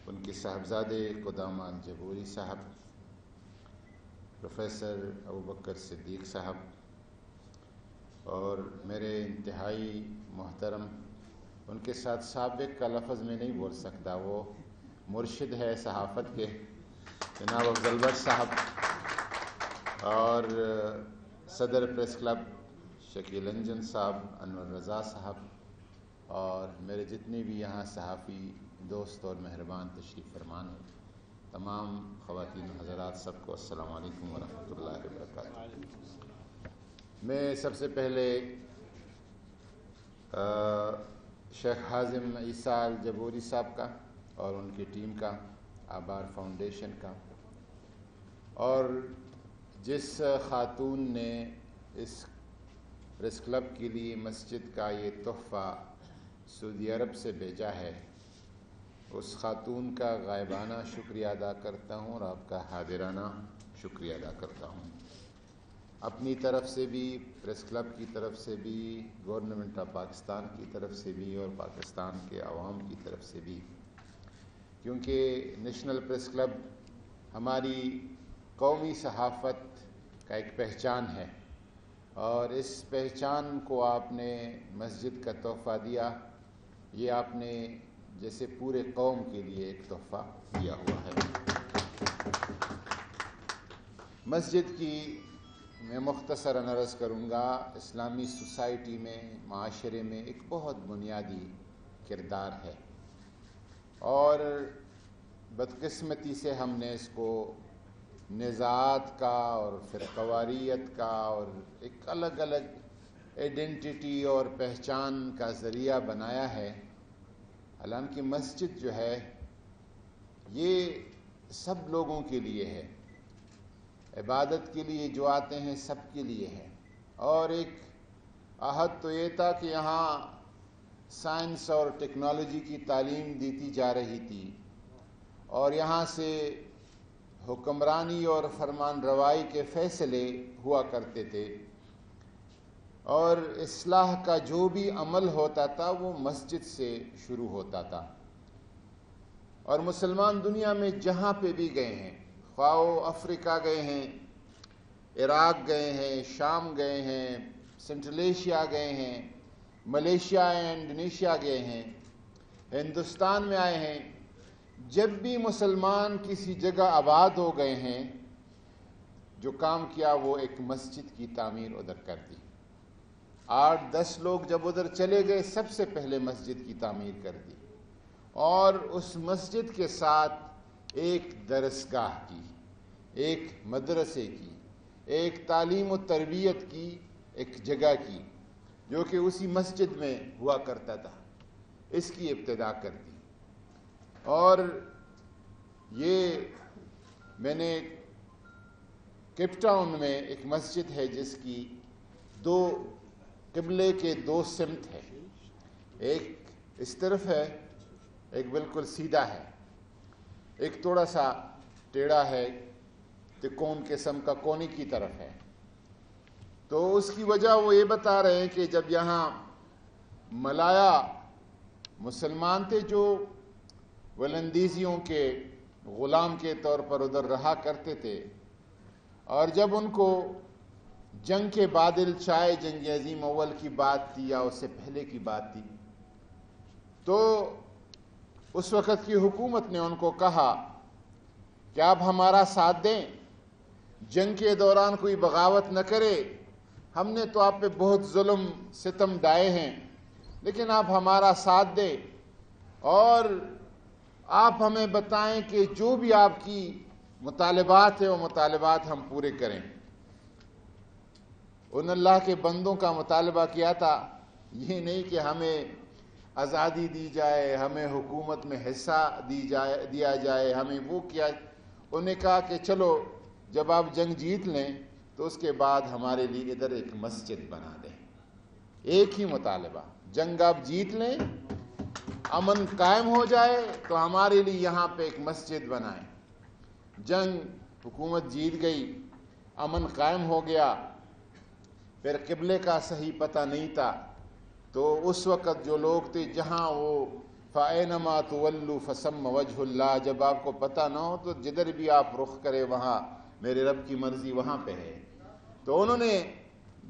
ان کے صاحبزادے قدامہ الجبوری صاحب، پروفیسر ابوبکر صدیق صاحب، اور میرے انتہائی محترم، ان کے ساتھ سابق کا لفظ میں نہیں بول سکتا، وہ مرشد ہے صحافت کے، جناب افضل بٹ صاحب، اور صدر پریس کلب شکیل انجن صاحب، انور رضا صاحب، اور میرے جتنے بھی یہاں صحافی دوست اور مہربان تشریف فرمان ہیں، تمام خواتین و حضرات، سب کو السلام علیکم ورحمۃ اللہ وبرکاتہ۔ میں سب سے پہلے شیخ حازم عیسیٰ الجبوری صاحب کا اور ان کی ٹیم کا، آبار فاؤنڈیشن کا، اور جس خاتون نے اس پریس کلب کے لیے مسجد کا یہ تحفہ سعودی عرب سے بھیجا ہے، اس خاتون کا غائبانہ شکریہ ادا کرتا ہوں اور آپ کا حاضرانہ شکریہ ادا کرتا ہوں، اپنی طرف سے بھی، پریس کلب کی طرف سے بھی، گورنمنٹ آف پاکستان کی طرف سے بھی، اور پاکستان کے عوام کی طرف سے بھی، کیونکہ نیشنل پریس کلب ہماری قومی صحافت کا ایک پہچان ہے، اور اس پہچان کو آپ نے مسجد کا تحفہ دیا، یہ آپ نے جیسے پورے قوم کے لیے ایک تحفہ دیا ہوا ہے۔ مسجد کی میں مختصراً عرض کروں گا، اسلامی سوسائٹی میں، معاشرے میں ایک بہت بنیادی کردار ہے، اور بدقسمتی سے ہم نے اس کو نزاعات کا اور فرقواریت کا اور ایک الگ الگ ایڈنٹیٹی اور پہچان کا ذریعہ بنایا ہے، حالانکہ مسجد جو ہے یہ سب لوگوں کے لیے ہے، عبادت کے لیے جو آتے ہیں سب کے لیے ہے، اور ایک عہد تو یہ تھا کہ یہاں سائنس اور ٹیکنالوجی کی تعلیم دیتی جا رہی تھی، اور یہاں سے حکمرانی اور فرمان روائی کے فیصلے ہوا کرتے تھے، اور اصلاح کا جو بھی عمل ہوتا تھا وہ مسجد سے شروع ہوتا تھا، اور مسلمان دنیا میں جہاں پہ بھی گئے ہیں، خواہ وہ افریقہ گئے ہیں، عراق گئے ہیں، شام گئے ہیں، سنٹرل ایشیا گئے ہیں، ملیشیا انڈونیشیا گئے ہیں، ہندوستان میں آئے ہیں، جب بھی مسلمان کسی جگہ آباد ہو گئے ہیں، جو کام کیا وہ ایک مسجد کی تعمیر ادھر کر دی۔ 8-10 لوگ جب ادھر چلے گئے، سب سے پہلے مسجد کی تعمیر کر دی، اور اس مسجد کے ساتھ ایک درسگاہ کی، ایک مدرسے کی، ایک تعلیم و تربیت کی ایک جگہ کی، جو کہ اسی مسجد میں ہوا کرتا تھا، اس کی ابتدا کر دی۔ اور یہ میں نے کیپ ٹاؤن میں ایک مسجد ہے جس کی قبلے کے 2 سمت ہے، ایک اس طرف ہے، ایک بالکل سیدھا ہے، ایک تھوڑا سا ٹیڑھا ہے، تکون قسم کا کونی کی طرف ہے۔ تو اس کی وجہ وہ یہ بتا رہے ہیں کہ جب یہاں ملایا مسلمان تھے جو ولندیزیوں کے غلام کے طور پر ادھر رہا کرتے تھے، اور جب ان کو جنگ کے بادل چاہے جنگ عظیم اول کی بات تھی یا اس سے پہلے کی بات تھی، تو اس وقت کی حکومت نے ان کو کہا کہ آپ ہمارا ساتھ دیں، جنگ کے دوران کوئی بغاوت نہ کرے، ہم نے تو آپ پہ بہت ظلم ستم ڈھائے ہیں، لیکن آپ ہمارا ساتھ دیں، اور آپ ہمیں بتائیں کہ جو بھی آپ کی مطالبات ہیں وہ مطالبات ہم پورے کریں۔ ان اللہ کے بندوں کا مطالبہ کیا تھا، یہ نہیں کہ ہمیں آزادی دی جائے، ہمیں حکومت میں حصہ دیا جائے، ہمیں وہ کیا۔ انہوں نے کہا کہ چلو جب آپ جنگ جیت لیں تو اس کے بعد ہمارے لیے ادھر ایک مسجد بنا دیں۔ ایک ہی مطالبہ، جنگ آپ جیت لیں، امن قائم ہو جائے تو ہمارے لیے یہاں پہ ایک مسجد بنائیں۔ جنگ حکومت جیت گئی، امن قائم ہو گیا، پھر قبلے کا صحیح پتہ نہیں تھا، تو اس وقت جو لوگ تھے جہاں وہ فَأَيْنَمَا تُوَلُّوا فَثَمَّ وَجْهُ اللَّهِ، جب آپ کو پتہ نہ ہو تو جدھر بھی آپ رخ کرے وہاں میرے رب کی مرضی وہاں پہ ہے۔ تو انہوں نے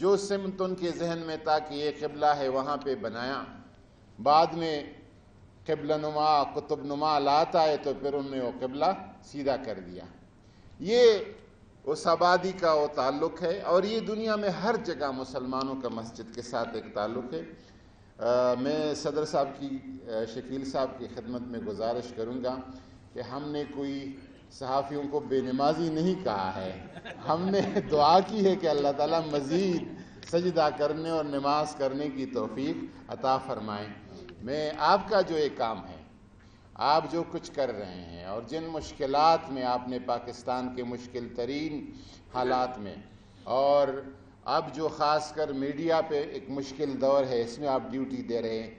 جو سمت ان کے ذہن میں تھا کہ یہ قبلہ ہے وہاں پہ بنایا، بعد میں قبلہ نما قطب نما لاتا ہے تو پھر انہوں نے وہ قبلہ سیدھا کر دیا۔ یہ اس آبادی کا وہ تعلق ہے، اور یہ دنیا میں ہر جگہ مسلمانوں کا مسجد کے ساتھ ایک تعلق ہے۔ میں صدر صاحب کی شکیل صاحب کی خدمت میں گزارش کروں گا کہ ہم نے کوئی صحافیوں کو بے نمازی نہیں کہا ہے، ہم نے دعا کی ہے کہ اللہ تعالیٰ مزید سجدہ کرنے اور نماز کرنے کی توفیق عطا فرمائیں۔ میں آپ کا جو ایک کام ہے، آپ جو کچھ کر رہے ہیں، اور جن مشکلات میں آپ نے پاکستان کے مشکل ترین حالات میں، اور اب جو خاص کر میڈیا پہ ایک مشکل دور ہے اس میں آپ ڈیوٹی دے رہے ہیں،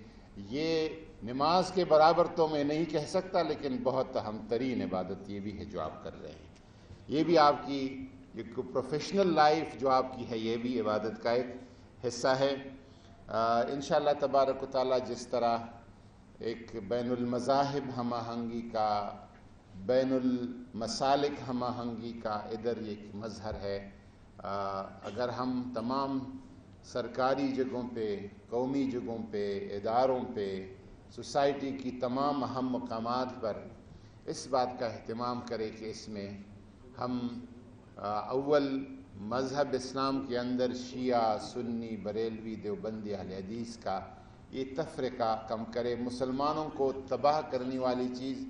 یہ نماز کے برابر تو میں نہیں کہہ سکتا، لیکن بہت اہم ترین عبادت یہ بھی ہے جو آپ کر رہے ہیں۔ یہ بھی آپ کی ایک پروفیشنل لائف جو آپ کی ہے، یہ بھی عبادت کا ایک حصہ ہے۔ انشاءاللہ تبارک و تعالیٰ جس طرح ایک بین المذاہب ہم آہنگی کا، بین المسالک ہم آہنگی کا ادھر ایک مظہر ہے، اگر ہم تمام سرکاری جگہوں پہ، قومی جگہوں پہ، اداروں پہ، سوسائٹی کی تمام اہم مقامات پر اس بات کا اہتمام کریں کہ اس میں ہم اول مذہب اسلام کے اندر شیعہ، سنی، بریلوی، دیوبندی، اہل حدیث کا یہ تفرقہ کم کرے۔ مسلمانوں کو تباہ کرنے والی چیز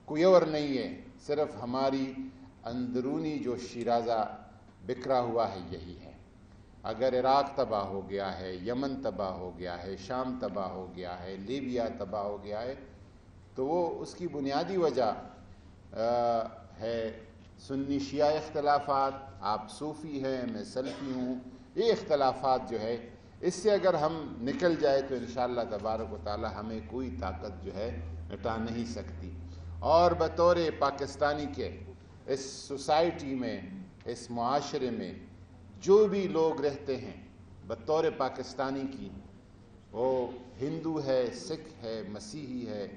کوئی اور نہیں ہے، صرف ہماری اندرونی جو شیرازہ بکھرا ہوا ہے یہی ہے۔ اگر عراق تباہ ہو گیا ہے، یمن تباہ ہو گیا ہے، شام تباہ ہو گیا ہے، لیبیا تباہ ہو گیا ہے، تو وہ اس کی بنیادی وجہ ہے سنی شیعہ اختلافات، آپ صوفی ہیں، میں سلفی ہوں، یہ اختلافات جو ہے اس سے اگر ہم نکل جائے تو انشاءاللہ تبارک و تعالی ہمیں کوئی طاقت جو ہے مٹا نہیں سکتی۔ اور بطور پاکستانی کے اس سوسائٹی میں، اس معاشرے میں جو بھی لوگ رہتے ہیں بطور پاکستانی کی، وہ ہندو ہے، سکھ ہے، مسیحی ہے،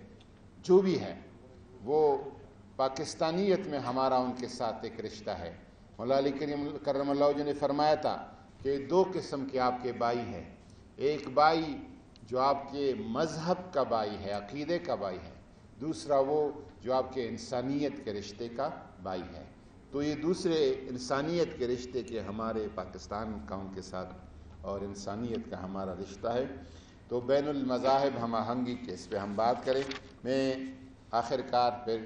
جو بھی ہے، وہ پاکستانیت میں ہمارا ان کے ساتھ ایک رشتہ ہے۔ مولا علی کرم اللہ وجہ نے فرمایا تھا کہ دو قسم کے آپ کے بھائی ہیں، ایک بھائی جو آپ کے مذہب کا بھائی ہے، عقیدے کا بھائی ہے، دوسرا وہ جو آپ کے انسانیت کے رشتے کا بھائی ہے۔ تو یہ دوسرے انسانیت کے رشتے کے ہمارے پاکستان کا ان کے ساتھ اور انسانیت کا ہمارا رشتہ ہے۔ تو بین المذاہب ہم آہنگی کے اس پہ ہم بات کریں۔ میں آخر کار پھر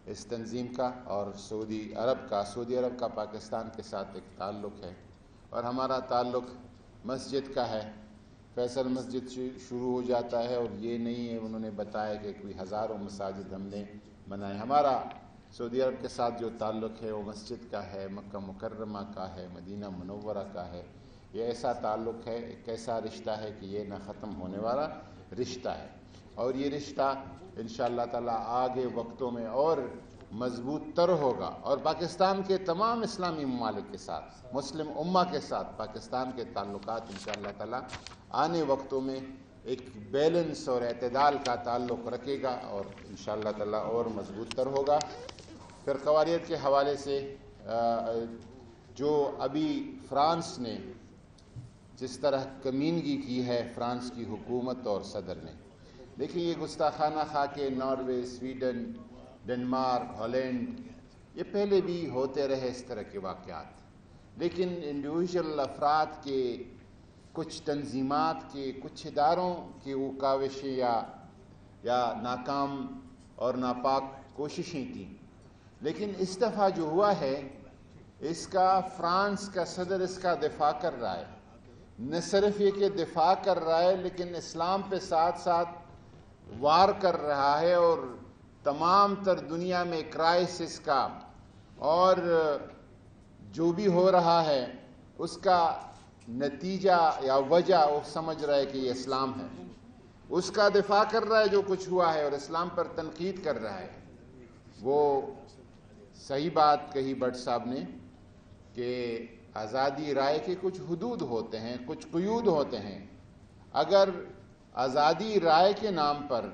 اس تنظیم کا اور سعودی عرب کا پاکستان کے ساتھ ایک تعلق ہے، اور ہمارا تعلق مسجد کا ہے۔ فیصل مسجد شروع ہو جاتا ہے، اور یہ نہیں ہے انہوں نے بتایا کہ کوئی ہزاروں مساجد ہم نے بنائے۔ ہمارا سعودی عرب کے ساتھ جو تعلق ہے وہ مسجد کا ہے، مکہ مکرمہ کا ہے، مدینہ منورہ کا ہے۔ یہ ایسا تعلق ہے، ایک ایسا رشتہ ہے کہ یہ نہ ختم ہونے والا رشتہ ہے، اور یہ رشتہ انشاءاللہ تعالیٰ آگے وقتوں میں اور مضبوط تر ہوگا، اور پاکستان کے تمام اسلامی ممالک کے ساتھ، مسلم امہ کے ساتھ پاکستان کے تعلقات انشاءاللہ تعالیٰ آنے وقتوں میں ایک بیلنس اور اعتدال کا تعلق رکھے گا، اور انشاءاللہ تعالیٰ اور مضبوط تر ہوگا۔ پھر قواریت کے حوالے سے جو ابھی فرانس نے جس طرح کمینگی کی ہے، فرانس کی حکومت اور صدر نے، لیکن یہ گستاخانہ خاکے ناروے، سویڈن، ڈنمارک، ہالینڈ، یہ پہلے بھی ہوتے رہے اس طرح کے واقعات، لیکن انڈیویژل افراد کے، کچھ تنظیمات کے، کچھ اداروں کی وہ کاوشیں یا ناکام اور ناپاک کوششیں تھیں۔ لیکن اس دفعہ جو ہوا ہے، اس کا فرانس کا صدر اس کا دفاع کر رہا ہے، نہ صرف یہ کہ دفاع کر رہا ہے لیکن اسلام پہ ساتھ ساتھ وار کر رہا ہے، اور تمام تر دنیا میں کرائسس کا اور جو بھی ہو رہا ہے اس کا نتیجہ یا وجہ وہ سمجھ رہا ہے کہ یہ اسلام ہے، اس کا دفاع کر رہا ہے جو کچھ ہوا ہے، اور اسلام پر تنقید کر رہا ہے۔ وہ صحیح بات کہی بٹ صاحب نے کہ آزادی رائے کے کچھ حدود ہوتے ہیں، کچھ قیود ہوتے ہیں۔ اگر آزادی رائے کے نام پر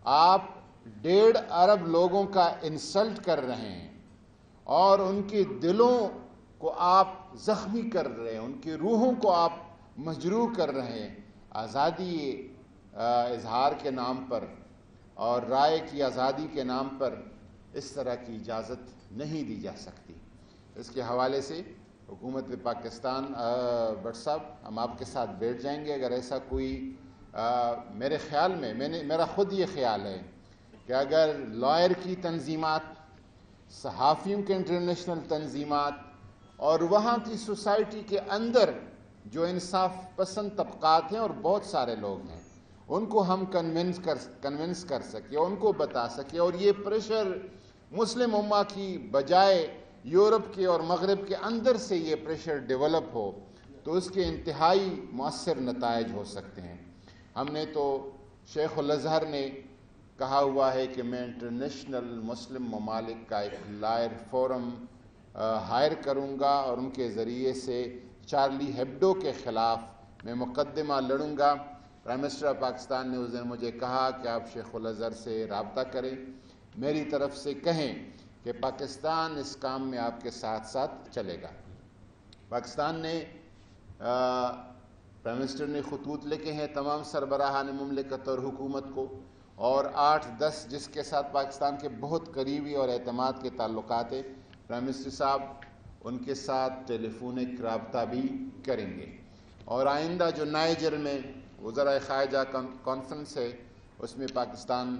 آپ 1.5 ارب لوگوں کا انسلٹ کر رہے ہیں اور ان کے دلوں کو آپ زخمی کر رہے ہیں، ان کی روحوں کو آپ مجروح کر رہے ہیں، آزادی اظہار کے نام پر اور رائے کی آزادی کے نام پر اس طرح کی اجازت نہیں دی جا سکتی۔ اس کے حوالے سے حکومت پاکستان بٹ صاحب ہم آپ کے ساتھ بیٹھ جائیں گے اگر ایسا کوئی میرے خیال میں میرا خود یہ خیال ہے کہ اگر لائر کی تنظیمات، صحافیوں کے انٹرنیشنل تنظیمات اور وہاں کی سوسائٹی کے اندر جو انصاف پسند طبقات ہیں اور بہت سارے لوگ ہیں، ان کو ہم کنونس کر سکے، ان کو بتا سکے اور یہ پریشر مسلم امہ کی بجائے یورپ کے اور مغرب کے اندر سے یہ پریشر ڈیولپ ہو تو اس کے انتہائی مؤثر نتائج ہو سکتے ہیں۔ ہم نے تو شیخ الازہر نے کہا ہوا ہے کہ میں انٹرنیشنل مسلم ممالک کا ایک لائر فورم ہائر کروں گا اور ان کے ذریعے سے چارلی ہیبڈو کے خلاف میں مقدمہ لڑوں گا۔ پرائم منسٹر آف پاکستان نے اس دن مجھے کہا کہ آپ شیخ الازہر سے رابطہ کریں، میری طرف سے کہیں کہ پاکستان اس کام میں آپ کے ساتھ ساتھ چلے گا۔ پاکستان نے پرائم منسٹر نے خطوط لکھے ہیں تمام سربراہان مملکت اور حکومت کو، اور 8-10 جس کے ساتھ پاکستان کے بہت قریبی اور اعتماد کے تعلقات ہیں، پرائم منسٹر صاحب ان کے ساتھ ٹیلی فونک رابطہ بھی کریں گے۔ اور آئندہ جو نائجر میں وزراء خارجہ کانفرنس ہے اس میں پاکستان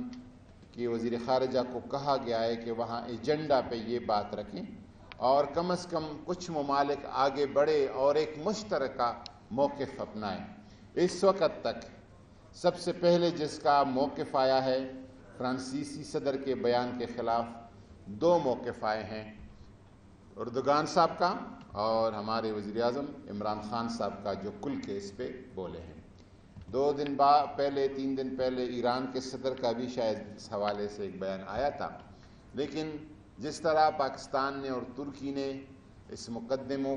کی وزیر خارجہ کو کہا گیا ہے کہ وہاں ایجنڈا پہ یہ بات رکھیں اور کم از کم کچھ ممالک آگے بڑھے اور ایک مشترکہ موقف اپنائیں۔ اس وقت تک سب سے پہلے جس کا موقف آیا ہے فرانسیسی صدر کے بیان کے خلاف 2 موقف آئے ہیں، اردوغان صاحب کا اور ہمارے وزیر اعظم عمران خان صاحب کا جو کل کے اس پہ بولے ہیں۔ 2 دن پہلے 3 دن پہلے ایران کے صدر کا بھی شاید اس حوالے سے ایک بیان آیا تھا، لیکن جس طرح پاکستان نے اور ترکی نے اس مقدموں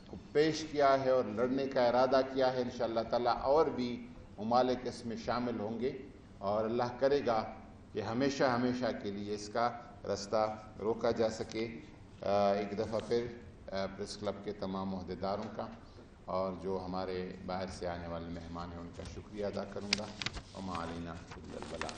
کو پیش کیا ہے اور لڑنے کا ارادہ کیا ہے، انشاءاللہ تعالیٰ اور بھی ممالک اس میں شامل ہوں گے اور اللہ کرے گا کہ ہمیشہ ہمیشہ کے لیے اس کا راستہ روکا جا سکے۔ ایک دفعہ پھر پریس کلب کے تمام عہدیداروں کا اور جو ہمارے باہر سے آنے والے مہمان ہیں ان کا شکریہ ادا کروں گا۔ وما علینا الا البلاغ۔